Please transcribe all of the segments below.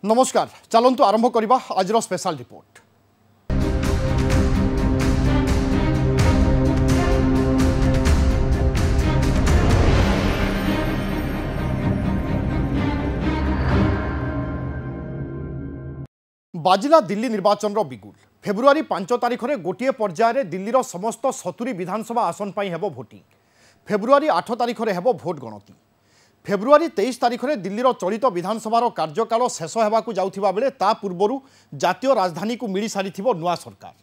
नमस्कार चलंतु आरंभ करबा आजर स्पेशल रिपोर्ट। बाजिला दिल्ली निर्वाचन बिगुल। फेब्रुआरी 5 तारिख में गोटे पर्यायर दिल्लीर समस्त 70 विधानसभा आसन पर हेबो भोटिंग। फेब्रुआरी 8 तारिख में हेबो भोट गणति। फेब्रुआरी 23 तारिख में दिल्लीर चलित विधानसभार कार्यकाल शेष होगाकू जाउथिबा बेले ता पूर्वरु जातीय राजधानी को मिली सारिथिबो नुआ सरकार।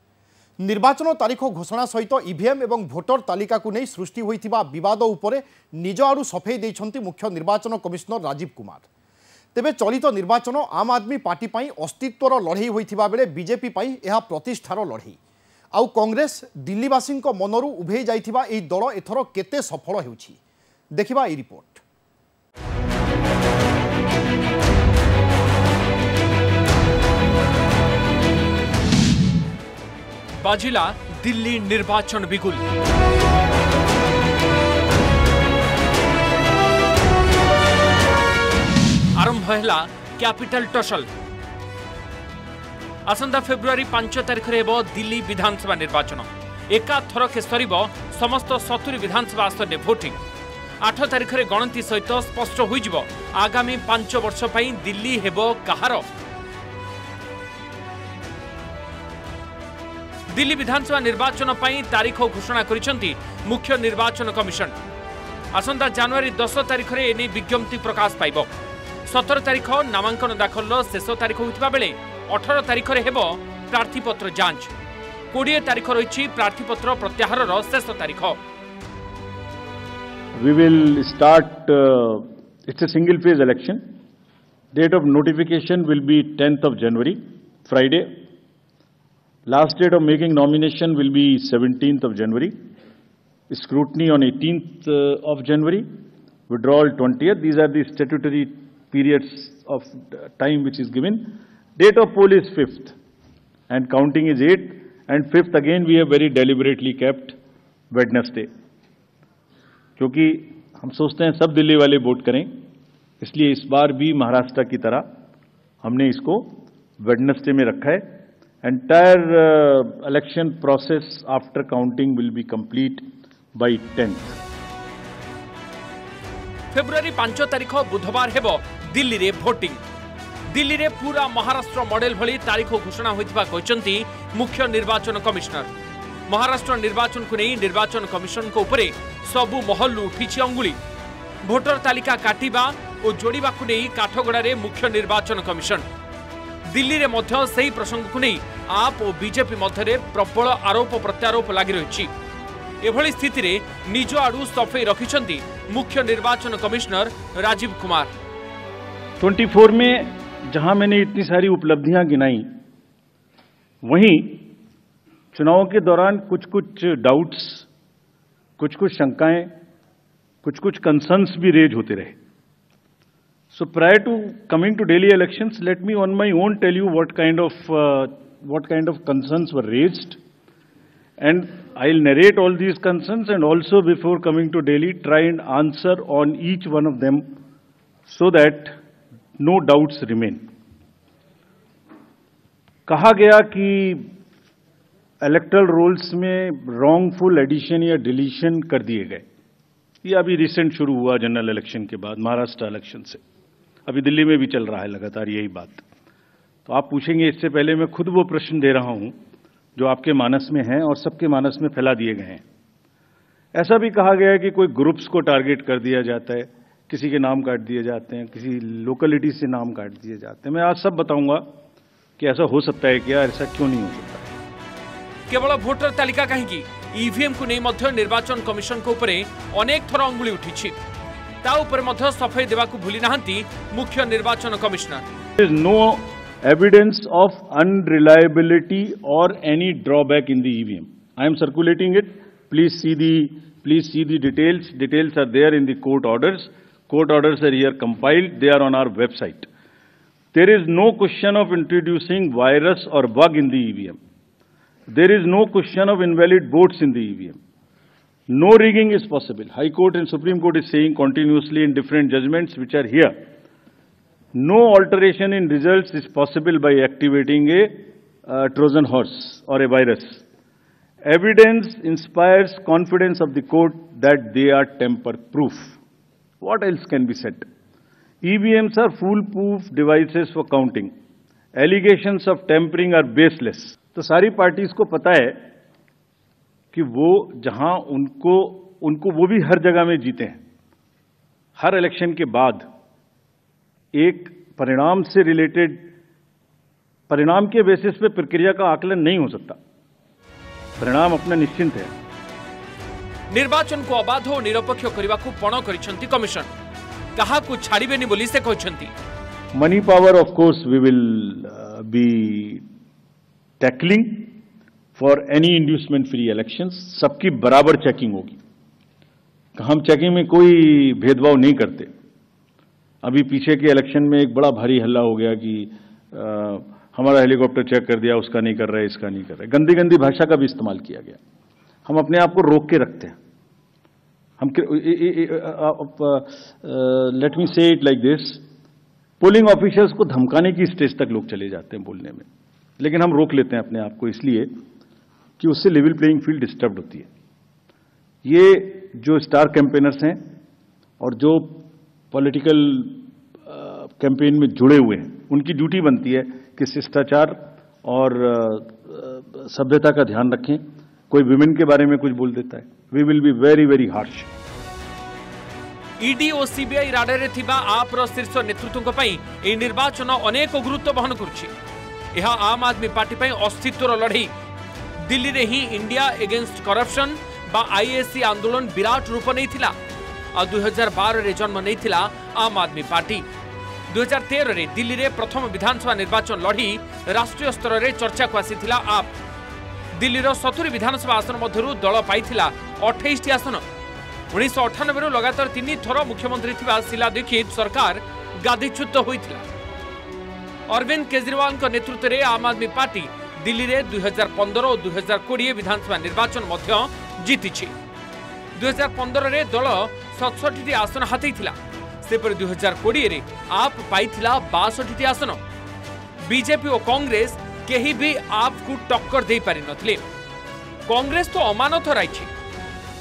निर्वाचन तारीख घोषणा सहित ईवीएम एवं भोटर तालिका को नहीं सृष्टि होइथिबा विवाद उपरे निज आड़ू सफेई दैछंती मुख्य निर्वाचन कमिशनर राजीव कुमार। तेबे चलित निर्वाचन आम आदमी पार्टी पाई अस्तित्वर लड़ई होइथिबा बेले बीजेपी पाई यह प्रतिष्ठार लड़ई। आउ कांग्रेस दिल्लीवासी मनरू उभे जाइथिबा एही दल एथर केते सफल हेउछि देखिबा ए रिपोर्ट। बाजिला दिल्ली निर्वाचन बिगुल। आरंभ है कैपिटल टसल। आसंता फेब्रुआरी 5 तारिख में दिल्ली विधानसभा निर्वाचन एका थरके सरिब समस्त 70 विधानसभा आसन में भोटिंग। 8 तारिख में गणति सहित स्पष्ट हो आगामी 5 वर्ष पई दिल्ली हेबो कहार। दिल्ली विधानसभा निर्वाचन पई तारीख घोषणा करिसेंती मुख्य निर्वाचन कमिशन। आसंता जनवरी 10 तारिख में एने विज्ञप्ति प्रकाश पाइबो। 17 तारिख नामांकन दाखल शेष तारीख होइतिबा बेले 18 तारिख रे हेबो प्रार्थीपत्र जांच। 20 तारिख रही प्रार्थीपत्र प्रत्याहार शेष तारीख। We will start, it's a single phase election. Date of notification will be 10th of January, Friday. Last date of making nomination will be 17th of January. Scrutiny on 18th of January. Withdrawal 20th. These are the statutory periods of time which is given. Date of poll is 5th and counting is 8th, and 5th again we have very deliberately kept Wednesday, क्योंकि हम सोचते हैं सब दिल्ली वाले vote करें, इसलिए इस बार भी महाराष्ट्र की तरह हमने इसको वेडनेसडे में रखा है। Entire election process after counting will be complete bye 10th। February 5 तारिख बुधवार हेबो दिल्ली रे भोटिंग। दिल्ली रे पूरा महाराष्ट्र मॉडल भली तारीख घोषणा होइतिबा कहचंती मुख्य निर्वाचन कमिशनर। महाराष्ट्र निर्वाचन को नहीं निर्वाचन कमिशन को ऊपर सबु महल उठी अंगुली। भोटर तालिका काटिबा और जोड़िबा को नहीं काठगड़ा रे मुख्य निर्वाचन कमिशन। दिल्ली रे मध्य सही प्रसंग को नहीं आप और बीजेपी मध्य प्रबल आरोप प्रत्यारोप लगी रही। एभली स्थिति रे निज आड़ू सफेई रखिछंती मुख्य निर्वाचन कमिशनर राजीव कुमार। 24 में जहां मैंने इतनी सारी उपलब्धियां गिनाई, वहीं चुनाव के दौरान कुछ कुछ डाउट्स, कुछ कुछ शंकाएं, कुछ कुछ कंसर्न्स भी रेज होते रहे। So prior to coming to Delhi elections, let me on my own tell you what kind of concerns were raised, and I'll narrate all these concerns, and also before coming to Delhi try and answer on each one of them so that no doubts remain. कहा गया कि electoral rolls में wrongful addition या deletion कर दिए गए। ये अभी रिसेंट शुरू हुआ जनरल इलेक्शन के बाद, महाराष्ट्र इलेक्शन से। अभी दिल्ली में भी चल रहा है लगातार यही बात। तो आप पूछेंगे, इससे पहले मैं खुद वो प्रश्न दे रहा हूं जो आपके मानस में हैं और सबके मानस में फैला दिए गए हैं। ऐसा भी कहा गया है कि कोई ग्रुप्स को टारगेट कर दिया जाता है, किसी के नाम काट दिए जाते हैं, किसी लोकेलिटी से नाम काट दिए जाते हैं। मैं आज सब बताऊंगा कि ऐसा हो सकता है क्या, ऐसा क्यों नहीं हो सकता। केवल भोटर तालिका कहीं ईवीएम को नहीं मध्य निर्वाचन कमिशन को ऊपर अनेक थर अंगुली उठी। ता ऊपर मध्य सफाई देवा को भूली नाहंती मुख्य निर्वाचन commissioner. There is no evidence of unreliability or any drawback in the EVM. I am circulating it. Please see the details. Details are there in the court orders. Court orders are here compiled. They are on our website. There is no question of introducing virus or bug in the EVM. There is no question of invalid votes in the EVM. No rigging is possible. High Court and Supreme Court is saying continuously in different judgments which are here No alteration in results is possible by activating a Trojan horse or a virus. Evidence inspires confidence of the court that they are tamper-proof. What else can be said? EVMs are foolproof devices for counting. Allegations of tampering are baseless. तो सारी parties को पता है कि वो जहां उनको वो भी हर जगह में जीते हैं। हर इलेक्शन के बाद एक परिणाम से रिलेटेड परिणाम के बेसिस पे प्रक्रिया का आकलन नहीं हो सकता। परिणाम अपना निश्चिंत है। निर्वाचन को अबाध और निरपेक्ष करने को पण करिसेंती कमिशन कहा को छाड़िबेनी बोली से कहछंती। Money power of course we will be tackling for any inducement free elections. सबकी बराबर चेकिंग होगी। हम चेकिंग में कोई भेदभाव नहीं करते। अभी पीछे के इलेक्शन में एक बड़ा भारी हल्ला हो गया कि हमारा हेलीकॉप्टर चेक कर दिया, उसका नहीं कर रहे, इसका नहीं कर रहे। गंदी गंदी भाषा का भी इस्तेमाल किया गया। हम अपने आप को रोक के रखते हैं। हम लेट मी से it like this, polling officers को धमकाने की स्टेज तक लोग चले जाते हैं बोलने में, लेकिन हम रोक लेते हैं अपने आप को इसलिए कि उससे लेवल प्लेइंग फील्ड डिस्टर्ब होती है। ये जो स्टार कैंपेनर्स हैं और जो पॉलिटिकल कैंपेन में जुड़े हुए हैं, उनकी ड्यूटी बनती है कि शिष्टाचार और सभ्यता का ध्यान रखें। कोई विमेन के बारे में कुछ बोल देता है, we will be very very harsh. ED और सीबीआई राडारे थिबा आप रो शीर्ष नेतृत्व पई ए निर्वाचन अनेक गुरुत्व बहन करुछि। यह आम आदमी पार्टी पई अस्तित्वर लड़ई। दिल्ली रे ही इंडिया एगेंस्ट करप्शन बा आईएससी आंदोलन विराट रूप नैथिला। 2012 रे जन्म नैथिला आम आदमी पार्टी। 2013 रे दिल्ली रे प्रथम विधानसभा निर्वाचन लड़ी राष्ट्रीय स्तर रे चर्चा को आसीथिला आप। दिल्ली रो 70 विधानसभा आसन मध्यरु दल पाइथिला 28 आसन। 1998 रु लगातार 3 थर मुख्यमंत्री थिबा शीला दीक्षित सरकार गादीच्युत होइथिला। अरविंद केजरीवाल के नेतृत्व रे आम आदमी पार्टी दिल्ली रे 2015 और 2020 विधानसभा निर्वाचन मध्य जीतिछि। 2015 रे दल 67 आसन हाथैथिला। सेपर 2020 रे आप पाइथिला 62 आसन। बीजेपी और कांग्रेस केही भी आप को टक्कर दे पारि नथिले। कांग्रेस तो अमानत राइछि,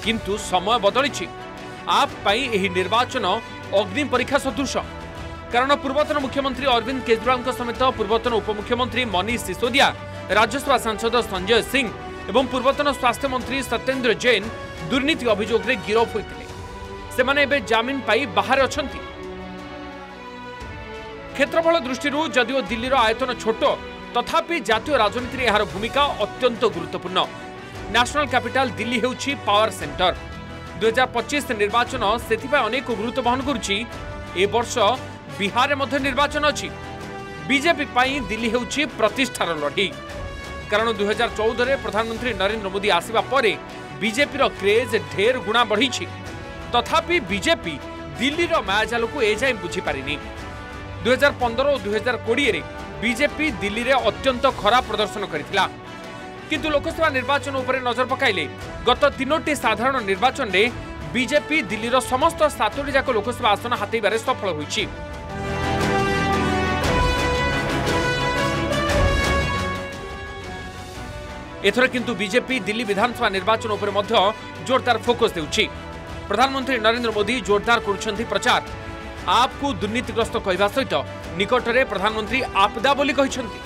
किंतु समय बदलिछि। आप पाई एही निर्वाचन अग्नि परीक्षा सदृश। कारण पूर्वतन मुख्यमंत्री अरविंद केजरीवाल समेत पूर्वतन उपमुख्यमंत्री मनीष सिसोदिया, राज्यसभा सांसद संजय सिंह एवं पूर्वतन स्वास्थ्य मंत्री सत्येंद्र जैन दुर्नीति अभियोग रे गिरफ होइतिले। सेमाने एबे जामिन पाई बाहर अछंती। क्षेत्रफल दृष्टिरू जदिओ दिल्लीर आयतन छोट, तथापि जातीय राजनीति रे एहार भूमिका अत्यंत गुरुत्वपूर्ण। नेशनल कैपिटल दिल्ली हेउछि पावर सेंटर। 2025 निर्वाचन सेथिपाई अनेक गुरुत्व बहन करुछि। ए वर्ष बिहार मध्य निर्वाचन अछि। बीजेपी पाई दिल्ली हेउछि प्रतिष्ठार लड़ी। कारण 2014 रे प्रधानमंत्री नरेंद्र मोदी आसिबा परे बीजेपी रो क्रेज ढेर गुणा बढ़ी। तथापि बीजेपी दिल्ली रो मायाजाल को ए जाय बुझी पारिनी। 2015 और 2020 रे बीजेपी दिल्ली रे अत्यंत खराब प्रदर्शन करिथिला। किंतु लोकसभा निर्वाचन उपरे नजर पकाइले गत 3टी साधारण निर्वाचन रे बीजेपी दिल्ली रो समस्त 7टी जाक लोकसभा आसन हाथैबारे सफल होइछि। एथर किंतु बीजेपी दिल्ली विधानसभा निर्वाचन उपरे मध्य जोरदार फोकस देउछि। प्रधानमंत्री नरेंद्र मोदी जोरदार करुछन्ति प्रचार। आपको दुर्नीतिग्रस्त कहवा सहित निकटरे प्रधानमंत्री आपदा बोली कहिछन्ति।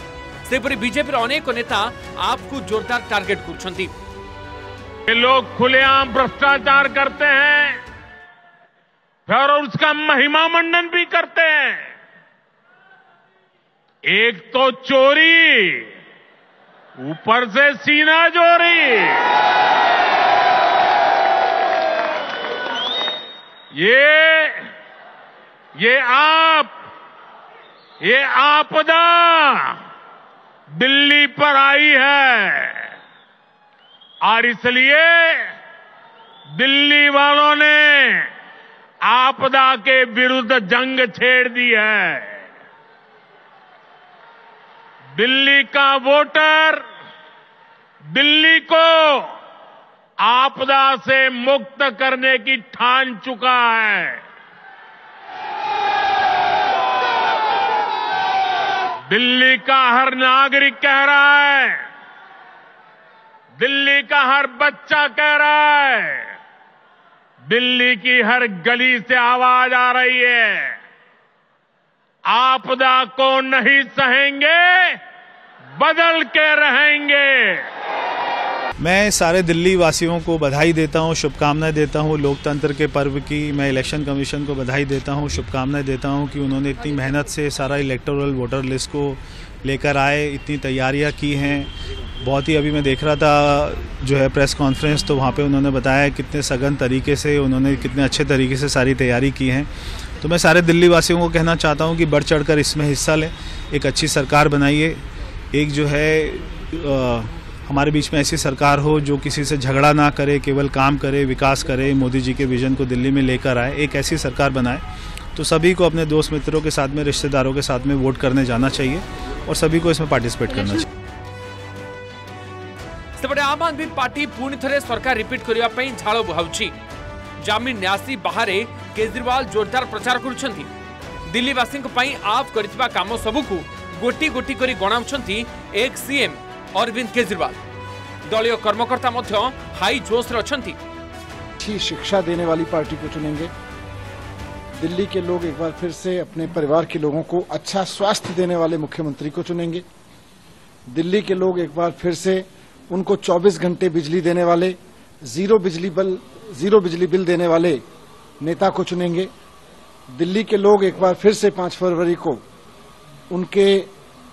सेपरि बीजेपी अनेक नेता आपको जोरदार टारगेट करुछन्ति। ये लोग खुलेआम भ्रष्टाचार करते हैं, फिर उसका महिमा मंडन भी करते हैं। एक तो चोरी, ऊपर से सीना चोरी। ये आपदा दिल्ली पर आई है और इसलिए दिल्ली वालों ने आपदा के विरुद्ध जंग छेड़ दी है। दिल्ली का वोटर दिल्ली को आपदा से मुक्त करने की ठान चुका है। दिल्ली का हर नागरिक कह रहा है, दिल्ली का हर बच्चा कह रहा है, दिल्ली की हर गली से आवाज आ रही है, आपदा को नहीं सहेंगे, बदल के रहेंगे। मैं सारे दिल्ली वासियों को बधाई देता हूं, शुभकामनाएं देता हूं लोकतंत्र के पर्व की। मैं इलेक्शन कमीशन को बधाई देता हूं, शुभकामनाएं देता हूं कि उन्होंने इतनी मेहनत से सारा इलेक्टोरल वोटर लिस्ट को लेकर आए, इतनी तैयारियां की हैं। बहुत ही अभी मैं देख रहा था जो है प्रेस कॉन्फ्रेंस, तो वहाँ पे उन्होंने बताया कितने सघन तरीके से उन्होंने कितने अच्छे तरीके से सारी तैयारी की है। तो मैं सारे दिल्ली वासियों को कहना चाहता हूँ कि बढ़ चढ़कर इसमें हिस्सा लें, एक अच्छी सरकार बनाइए, एक जो है हमारे बीच में ऐसी सरकार हो जो किसी से झगड़ा ना करे, केवल काम करे, विकास करे, मोदी जी के विजन को दिल्ली में लेकर आए, एक ऐसी सरकार बनाए। तो सभी को अपने दोस्त मित्रों के साथ में, रिश्तेदारों के साथ में वोट करने जाना चाहिए और सभी को इसमें पार्टिसिपेट करना चाहिए। सेपटे आम आदमी पार्टी पुणी थे सरकार रिपीट करने झाड़ बुहाउछि। जामिन न्यासी बाहर केजरीवाल जोरदार प्रचार करुछंती। दिल्लीवासी आप करथिबा काम सबुकु गोटी गोटी करी गणाउछंती एक सीएम अरविंद केजरीवाल। दलीय कर्मकर्ता मध्य हाई जोश रे अछंती। अच्छी शिक्षा देने वाली पार्टी को चुनेंगे। दिल्ली के लोग एक बार फिर से अपने परिवार के लोगों को अच्छा स्वास्थ्य देने वाले मुख्यमंत्री को चुनेंगे। दिल्ली के लोग एक बार फिर से उनको 24 घंटे बिजली देने वाले, जीरो बिजली बिल देने वाले नेता को चुनेंगे। दिल्ली के लोग एक बार फिर से 5 फरवरी को उनके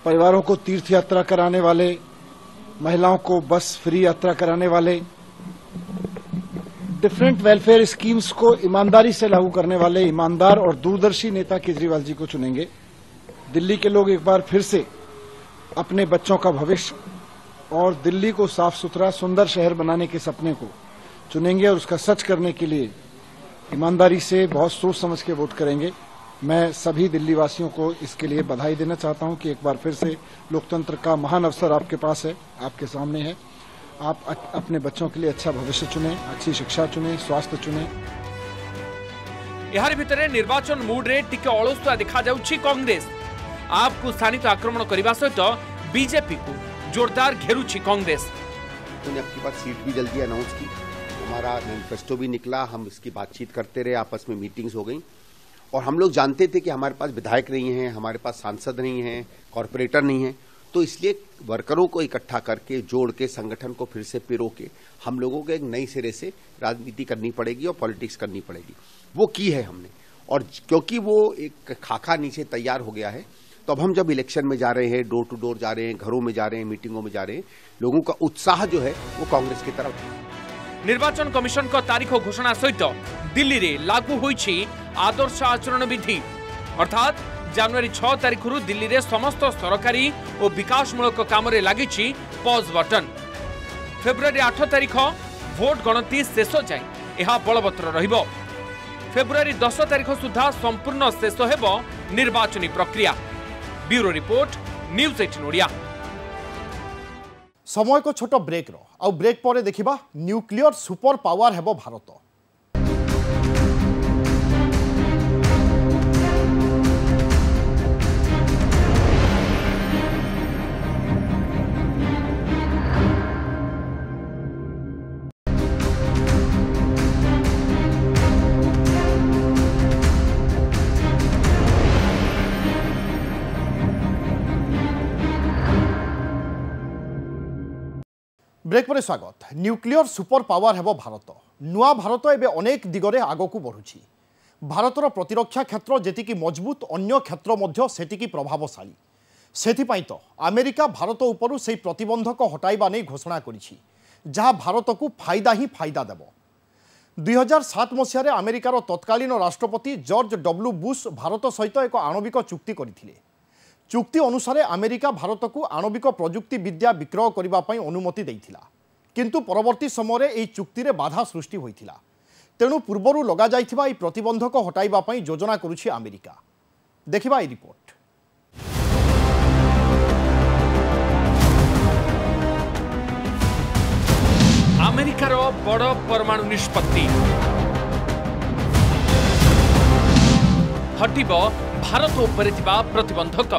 परिवारों को तीर्थ यात्रा कराने वाले, महिलाओं को बस फ्री यात्रा कराने वाले, डिफरेंट वेलफेयर स्कीम्स को ईमानदारी से लागू करने वाले ईमानदार और दूरदर्शी नेता केजरीवाल जी को चुनेंगे। दिल्ली के लोग एक बार फिर से अपने बच्चों का भविष्य और दिल्ली को साफ सुथरा सुंदर शहर बनाने के सपने को चुनेंगे और उसका सच करने के लिए ईमानदारी से बहुत सोच समझ के वोट करेंगे। मैं सभी दिल्ली वासियों को इसके लिए बधाई देना चाहता हूं कि एक बार फिर से लोकतंत्र का महान अवसर आपके पास है, आपके सामने है। आप अपने बच्चों के लिए अच्छा भविष्य चुनें, अच्छी शिक्षा चुनें, स्वास्थ्य चुनें। यार भितर निर्वाचन मूड रे टिके अलसुआ देखा जाउछि कांग्रेस। आपको स्थानित आक्रमण करने सहित बीजेपी को जोरदार घेरुछि कांग्रेस। उन्होंने आपके पास सीट भी जल्दी अनाउंस की, हमारा मैनिफेस्टो भी निकला, हम इसकी बातचीत करते रहे, आपस में मीटिंग्स हो गई और हम लोग जानते थे कि हमारे पास विधायक नहीं है, हमारे पास सांसद नहीं है, कॉरपोरेटर नहीं है, तो इसलिए वर्करों को इकट्ठा करके जोड़ के संगठन को फिर से पिरो के हम लोगों को एक नई सिरे से राजनीति करनी पड़ेगी और पॉलिटिक्स करनी पड़ेगी। वो की है हमने, और क्योंकि वो एक खाका नीचे तैयार हो गया है, तो अब हम जब इलेक्शन में जा रहे हैं, डोर टू डोर जा रहे हैं, घरों में जा रहे हैं, मीटिंगों में जा रहे हैं, लोगों का उत्साह जो है वो कांग्रेस की तरफ। निर्वाचन कमिशन का तारीख घोषणा सहित दिल्ली रे लागू होईछि आदर्श आचरण विधि, अर्थात जनवरी 6 तारीख दिल्ली रे समस्त सरकारी और विकासमूलक काम रे लागिछि पॉज बटन। फेब्रुआरी 8 तारीख भोट गणति शेष जाए यह बलवत्तर रहिबो। फेब्रुआरी 10 तारीख सुधा संपूर्ण शेष हेबो निर्वाचनी प्रक्रिया। Bureau report, news 18 Odia. समय को छोट ब्रेक रो आ ब्रेक पर देखिबा न्यूक्लियर सुपर पावर हेबो भारत। ब्रेक पर स्वागत। न्यूक्लियर सुपर पावर हेबो भारत। नुआ भारत एबे अनेक दिगरे आगकू बढ़ुछि। भारतर प्रतिरक्षा क्षेत्र जेतिकी मजबूत, अन्य क्षेत्र मध्य सेतिकी प्रभावशाली। सेथिपाई तो अमेरिका भारत उपरु सेही प्रतिबंधक हटाइबा नै घोषणा करिछि, जहा भारत को फायदा ही फायदा देबो। 2007 मसियारे अमेरिकार तत्कालीन राष्ट्रपति जॉर्ज डब्ल्यू बुश भारत सहित एक आणविक चुक्ति करिथिले। चुक्ति अनुसार अमेरिका भारत को आणविक प्रजुक्ति विद्या विक्रय करने पर अनुमति देइथिला, किंतु परवर्ती समय एही चुक्ति रे बाधा सृष्टि होइथिला। तेणु पूर्वरु लगा जाइथिबा एही प्रतिबंधक हटाइबा पई योजना करुछि अमेरिका। देखिबा एही रिपोर्ट। अमेरिकार बड़ परमाणु निष्पत्ति हटिब भारत उपरे थिबा प्रतिबंधक।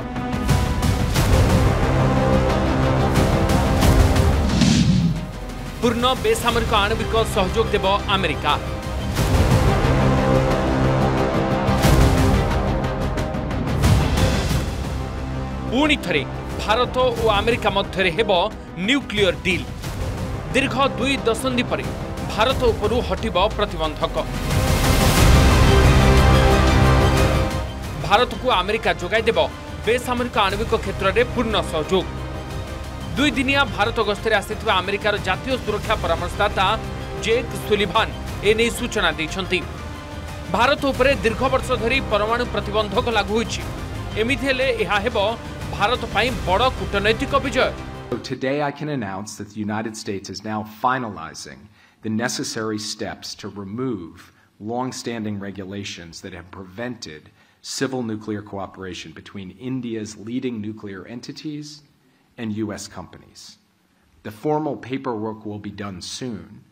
पूर्ण बेसामरिक आणविक सहयोग देव अमेरिका। पुणी थरे भारत और अमेरिका मध्य हेब न्यूक्लियर डील। दीर्घ 2 दशंधि पर भारत उपरू हटिब प्रतिबंधक। भारत को अमेरिका जोगाई देव बेसामरिक आणविक क्षेत्र में पूर्ण सहयोग। 2 दिनिया भारत गस्तर आसिथिबा अमेरिकार जातीय सुरक्षा परामर्शदाता जेक सुलिभान एने सूचना दैछन्ति। भारत उपरे दीर्घ वर्ष धरी परमाणु प्रतिबंधक लागू होइछि। एमिथि हेले एहा हेबो भारत पई बड़ कूटनैतिक विजय। Today I can announce that the United States is now finalizing the necessary steps to remove long-standing regulations that have prevented civil nuclear cooperation between India's leading nuclear entities and U.S. companies. The formal paperwork will be done soon,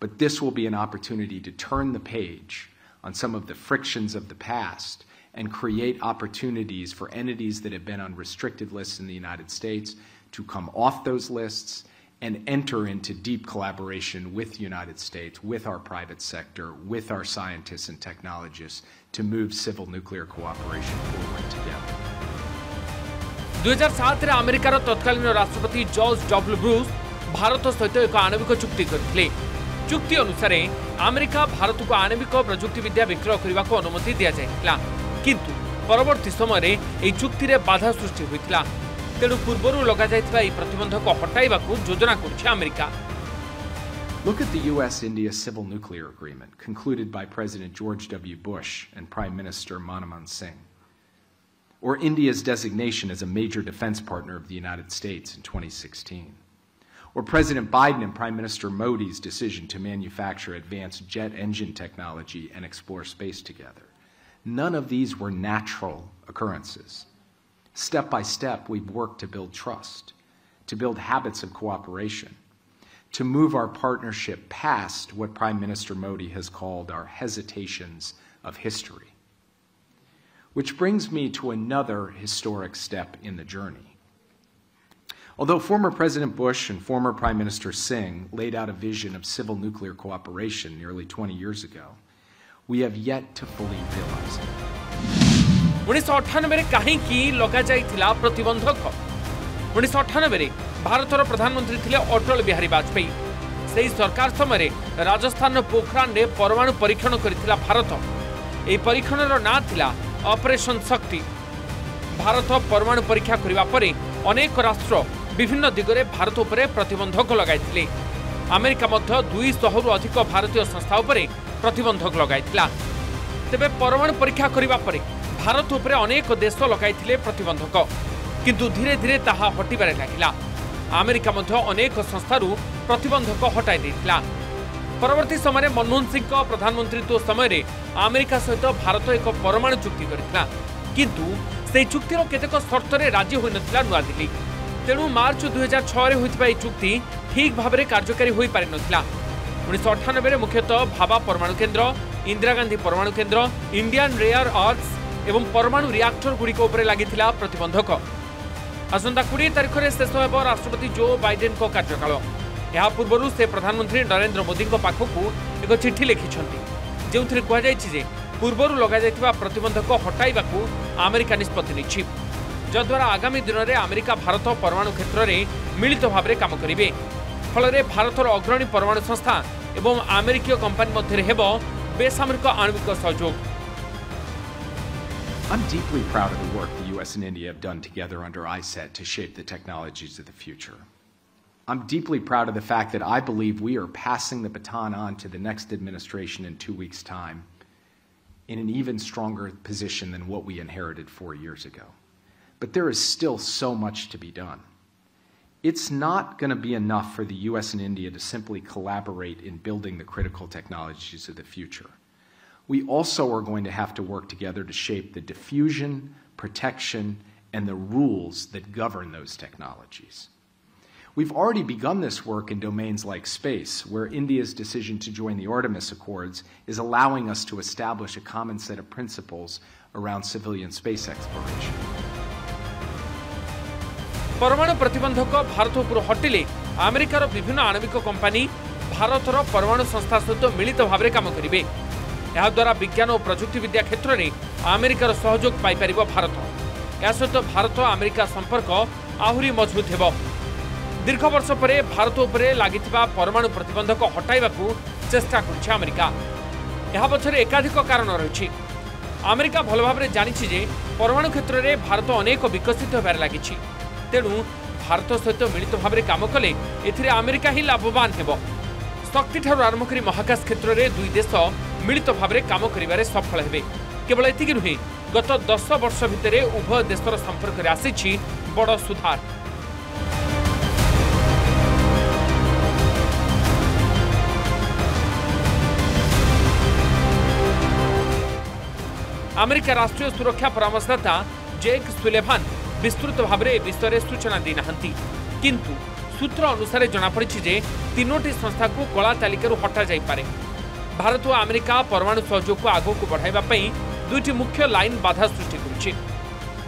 but this will be an opportunity to turn the page on some of the frictions of the past and create opportunities for entities that have been on restricted lists in the United States to come off those lists and enter into deep collaboration with the United States, with our private sector, with our scientists and technologists to move civil nuclear cooperation forward together. 2007 रे अमेरिकार तत्कालीन राष्ट्रपति George W Bush Bharat सहित एक आणविक चुक्ति करथिले। चुक्ति अनुसार America Bharat को आणविक प्रजुक्ति विद्या विक्रय करने को अनुमति दिया जायतिला, किंतु परवर्ती समय एही चुक्ति रे बाधा सृष्टि होइतिला। तेणु पूर्वरु लगा जायतिबा एही प्रतिबंधक हटाइबाकू योजना करछि America. Look at the U.S.-India Civil Nuclear Agreement concluded by President George W. Bush and Prime Minister Manmohan Singh, or India's designation as a major defense partner of the United States in 2016, or President Biden and Prime Minister Modi's decision to manufacture advanced jet engine technology and explore space together. None of these were natural occurrences. Step by step, we've worked to build trust, to build habits of cooperation, to move our partnership past what Prime Minister Modi has called our hesitations of history. Which brings me to another historic step in the journey. Although former President Bush and former Prime Minister Singh laid out a vision of civil nuclear cooperation nearly 20 years ago, we have yet to fully realize it. 1998 कहीं लगा जाइथिला प्रतिबंधक। 1998 भारतर प्रधानमंत्री थिले अटल बिहारी वाजपेयी। सेही सरकार समय राजस्थान पोखरान रे परमाणु परीक्षण करिथिला भारत। एही परीक्षणर ना थिला ऑपरेशन शक्ति। भारत परमाणु परीक्षा करिबा परे अनेक राष्ट्र विभिन्न दिगरे भारत उपरे प्रतिबंधक लगाइथिले। अमेरिका मध्य 200 रु अधिक भारतीय संस्था उपरे प्रतिबंधक लगाइथिला। तेबे परमाणु परीक्षा करिबा परे भारत उपरे अनेक देश लगाइथिले प्रतिबंधक, किंतु धीरे धीरे ताहा हटिबारे लागिला। अमेरिका मध्य अनेक संस्थारू प्रतिबंधक हटाई देथिला। परवर्ती समय मनमोहन सिंह प्रधानमंत्रित्व समय अमेरिका सहित भारत एक परमाणु चुक्ति करथिला, किंतु से चुक्तिर केतेक शर्तरे राजी होई नथिला नुआ दिल्ली। तेणु मार्च 2006 रे होइथिबा ए चुक्ति ठीक भाबरे कार्यकारी होई पारि नथिला। 1998 रे मुख्यतः भाभा परमाणु केन्द्र, इंदिरा गांधी परमाणु केन्द्र, इंडियन रेयर अर्थ्स एवं परमाणु रिएक्टर गुड़िक उपरे लागिथिला प्रतिबंधक। आसंता 20 तारिख में शेष होब राष्ट्रपति जो बाइडेन को कार्यकाल। यह पूर्व से प्रधानमंत्री नरेंद्र मोदी पाखक एक चिठी लिखिछन्ति, जेउथिरे कुहा जायछि जे पूर्वरु लगा जायतिबा प्रतिबंधक हटाइबाकू अमेरिका निष्पत्ति नेछि, जद्वारा आगामी दिन में अमेरिका भारत परमाणु क्षेत्र में मिलित भाव काम करिवे। फल भारतर अग्रणी परमाणु संस्था एवं अमेरिकीय कंपनी मध्य हेब बेसामरिक आणविक सहयोग। I'm deeply proud of the work the U.S. and India have done together under ISET to shape the technologies of the future. I'm deeply proud of the fact that I believe we are passing the baton on to the next administration in 2 weeks' time in an even stronger position than what we inherited 4 years ago. But there is still so much to be done. It's not going to be enough for the U.S. and India to simply collaborate in building the critical technologies of the future. We also are going to have to work together to shape the diffusion, protection, and the rules that govern those technologies. We've already begun this work in domains like space, where India's decision to join the Artemis Accords is allowing us to establish a common set of principles around civilian space exploration. परमाणु प्रतिबंधक भारत उपर हटिले अमेरिकार विभिन्न आणविक company भारतर परमाणु संस्था सहित मिलित भाव में काम करेंगे। यह द्वारा विज्ञान और प्रजुक्ति विद्या क्षेत्र में अमेरिकार सहयोग पाइपर भारत। या सहित भारत अमेरिका संपर्क आहरी मजबूत हेब। दीर्घ वर्ष पर भारत उपरे लागिथिबा परमाणु प्रतिबंधक हटाइबाकू चेष्टा करुछि अमेरिका। यह पछरे एकाधिक कारण रही। अमेरिका भल भाव जानी जे परमाणु क्षेत्र में भारत अनेक विकसित होबार लागिछि। तेणु भारत सहित मिलित भाव में काम कले एथिरे अमेरिका ही लाभवान हेब। शक्ति ठारू आरंभ कर महाकाश क्षेत्र में दुई देश मिलित भाव में काम करिबारे सफल हेबे। केवल एतिକି नुहे गत 10 वर्ष भितर उभय देशर संपर्क में आसी बड़ सुधार। अमेरिका राष्ट्रीय सुरक्षा परामर्शदाता जेक सुलेभान विस्तृत भाव में विषय में सूचना देना, किंतु सूत्र अनुसार जनापड़ी जे तीनोटी संस्था को कला तालिका हटा जापे। भारत और अमेरिका परमाणु सहयोग को आगू को बढ़ाइबा पई दुईटी मुख्य लाइन बाधा सृष्टि करुछि।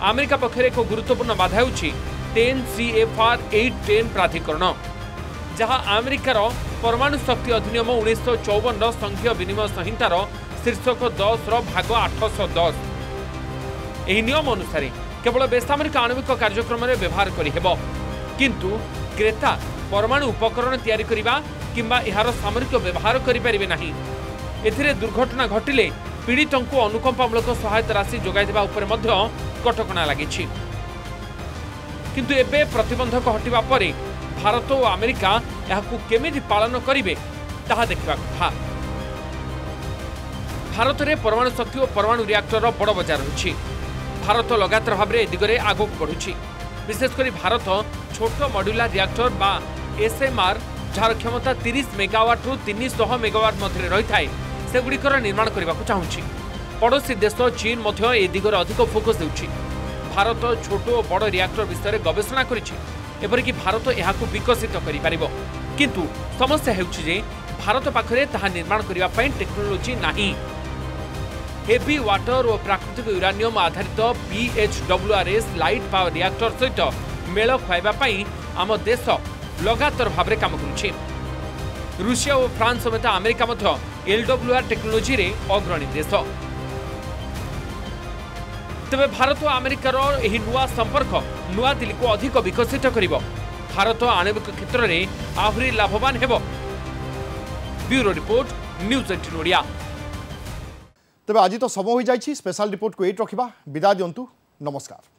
अमेरिका पक्षर एक गुरुत्वपूर्ण बाधा होछि 10 CFR 810 प्राधिकरण, जहां अमेरिकार परमाणु शक्ति अधिनियम 1954 संघीय विनिमय संहितार शीर्षक 10 भाग 810। यह नियम अनुसार केवल बेसामरिक आणविक कार्यक्रम में व्यवहार करिहेब, किंतु क्रेता परमाणु उपकरण तैयारी करिबा किंबा एहार सामरिक व्यवहार करिपारिबे नाही। एथिरे दुर्घटना घटिले पीड़ितों को अनुकंपामूलक सहायता राशि जोगाई देबा उपरे मध्य कटकणा लागिछि। किंतु एबे प्रतिबंधक हटिबा परे भारत और अमेरिका एहाकु केमिति पालन करिवे ताहा देखिबा कथा। भारत में परमाणु शक्ति और परमाणु रिएक्टर बड़ बजार रही। भारत लगातार भाव में दिगरे आगू बढ़ुछि। विशेषकर भारत छोट मॉड्यूलर रिएक्टर बा SMR जार क्षमता 30 मेगावाट रु 300 मेगावाट मध्य रही है सेगुड़िकर निर्माण करने को चाहूँगी। पड़ोसी देश चीन मध्य ए दिगरे अधिक फोकस देउछि। भारत छोट और बड़ रिएक्टर विषय में गवेषणा करिछि, एपरिक भारत एहाकु विकसित करि पारिबो। किंतु समस्या हेउछि जे भारत पाखरे ताहा निर्माण करबा पई टेक्नोलोजी नाही। हेवी वाटर और प्राकृतिक यूरानियम आधारित PHWRS लाइट पावर रिएक्टर सहित मेल खुआइबा पई आम देश लगातार भाव में काम करुछि। रूसिया और फ्रांस समेत अमेरिका मध्य LWR टेक्नोलोजी रे अग्रणी देश। तेबे भारत और अमेरिकार एही नुआ संपर्क नुआ दिल्ली को अधिक विकसित करिबो। भारत आणविक क्षेत्र में आहरी लाभवान हेबो। Bureau report, news 18 Odia. तेबे आज तो समय हो जाइछि। स्पेशल रिपोर्ट को एट रखिबा। विदा दियंतु। नमस्कार।